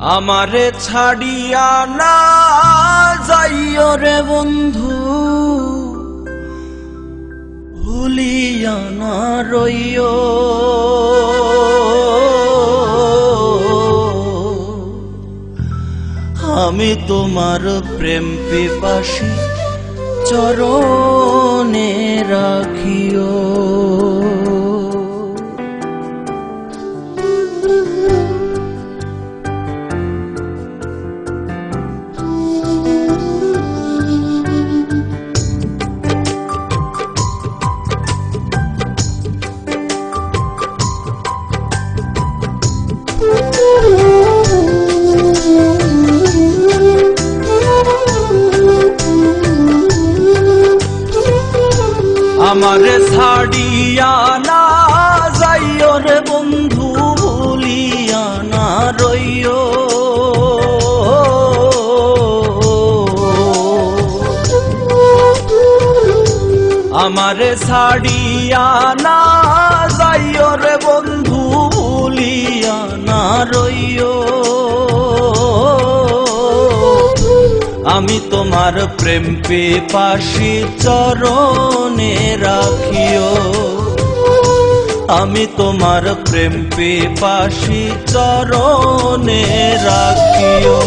আমারে ছাড়িয়া না যাইও রে বন্ধু, ভুলিয়া না রইও। আমি তোমার প্রেম পিপাসী চরণে রাখিও। আমারে ছাড়িয়া না যাইও রে বন্ধু, ভুলিয়া না রইও। আমারে ছাড়িয়া না যাইও রে বন্ধু, ভুলিয়া না রইও। আমি তোমার প্রেম পিপাসী চরণে রাখিও। আমি তোমার প্রেম পিপাসী চরণে রাখিও।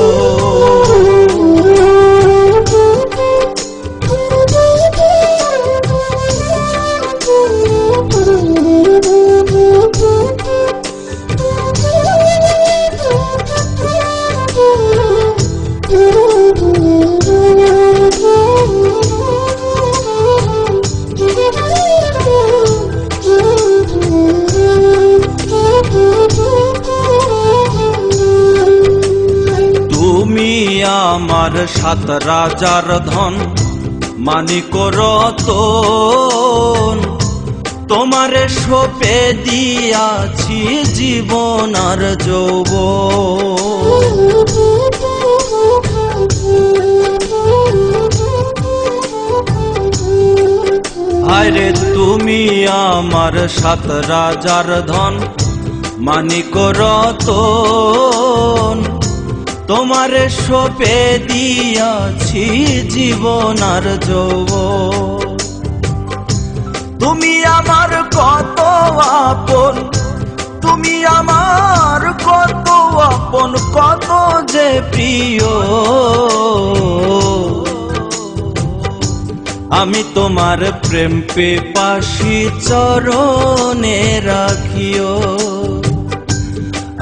তুমি আমার 7 রাজার ধন, মানিক রতন, তোমারে সঁপে দিয়াছি জীবন আর যৌবন। আরে তুমি আমার 7 রাজার ধন, মানিক রতন, তোমারে সঁপে দিয়াছি জীবন আর যৌবন। তুমি আমার কত আপন, তুমি আমার কত আপন, কত যে প্রিয়। আমি তোমার প্রেম পিপাসী চরণে রাখিও।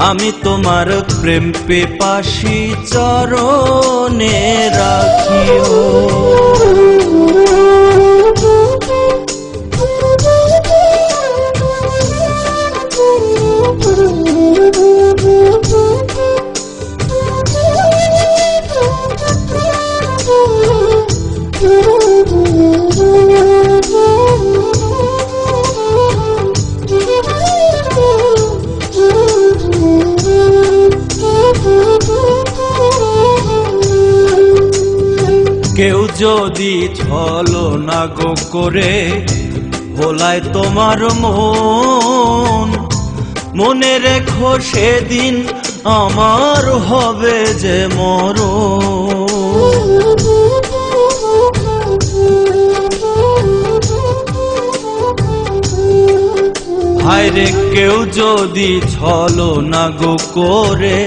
আমি তোমার প্রেম পিপাসী চরণে রাখিও। কেউ যদি ছলনা গো করে ভোলায় তোমার মন, মনে রেখো সেদিন আমার হবে যে মরণ। হায়রে কেউ যদি ছলনা গো করে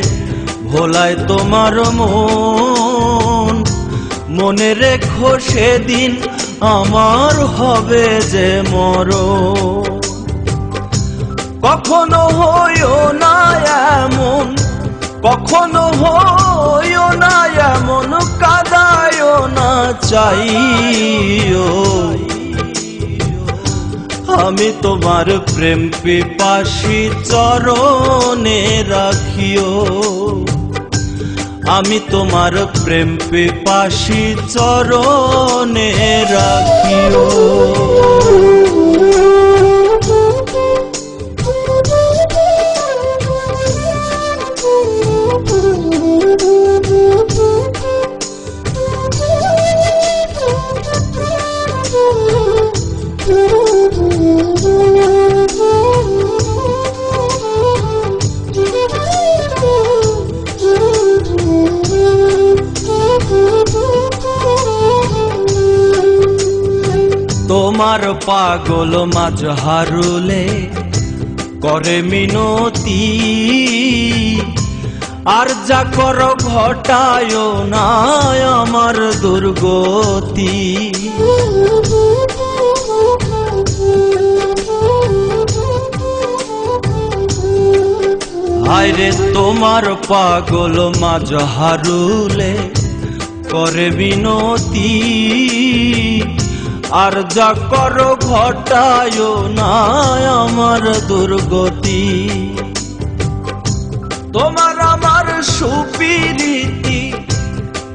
ভোলায় তোমার মন, মনে রেখো সেদিন আমার হবে যে মরণ। কখনো হইও না এমন, কখনো হইও না এমন, কাঁদায়ও না চাইও। আমি তোমার প্রেম পিপাসী চরণে রাখিও। আমি তোমার প্রেম পিপাসী চরণে রাখিও। তোমার পাগল মাজহারুলে করে মিনতি, আর যা করো ঘটায় না আমার দুর্গতি। হায়রে তোমার পাগল মাজহারুলে করে বিনতি, আর যা করো ঘটায় না আমার দুর্গতি। তোমার আমার সুপিরিতি,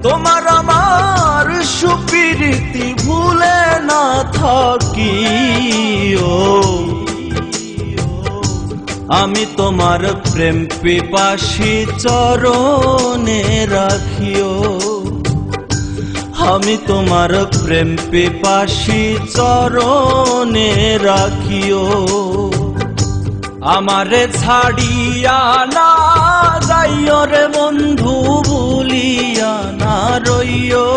তোমার আমার সুপিরিতি ভুলে না থাকি। ও আমি তোমার প্রেম পিপাসী চরণে রাখিও, আমি তোমার প্রেম পিপাসী চরণে রাখিও। আমারে ছাড়িয়া না যাইও রে বন্ধু, ভুলিয়া না রইও।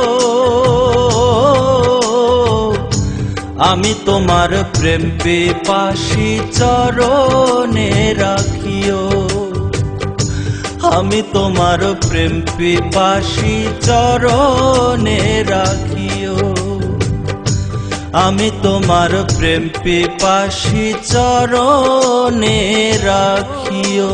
আমি তোমার প্রেম পিপাসী চরণে রাখিও, আমি তোমার প্রেম পিপাসী চরণে রাখিও, আমি তোমার প্রেম পিপাসী চরণে রাখিও।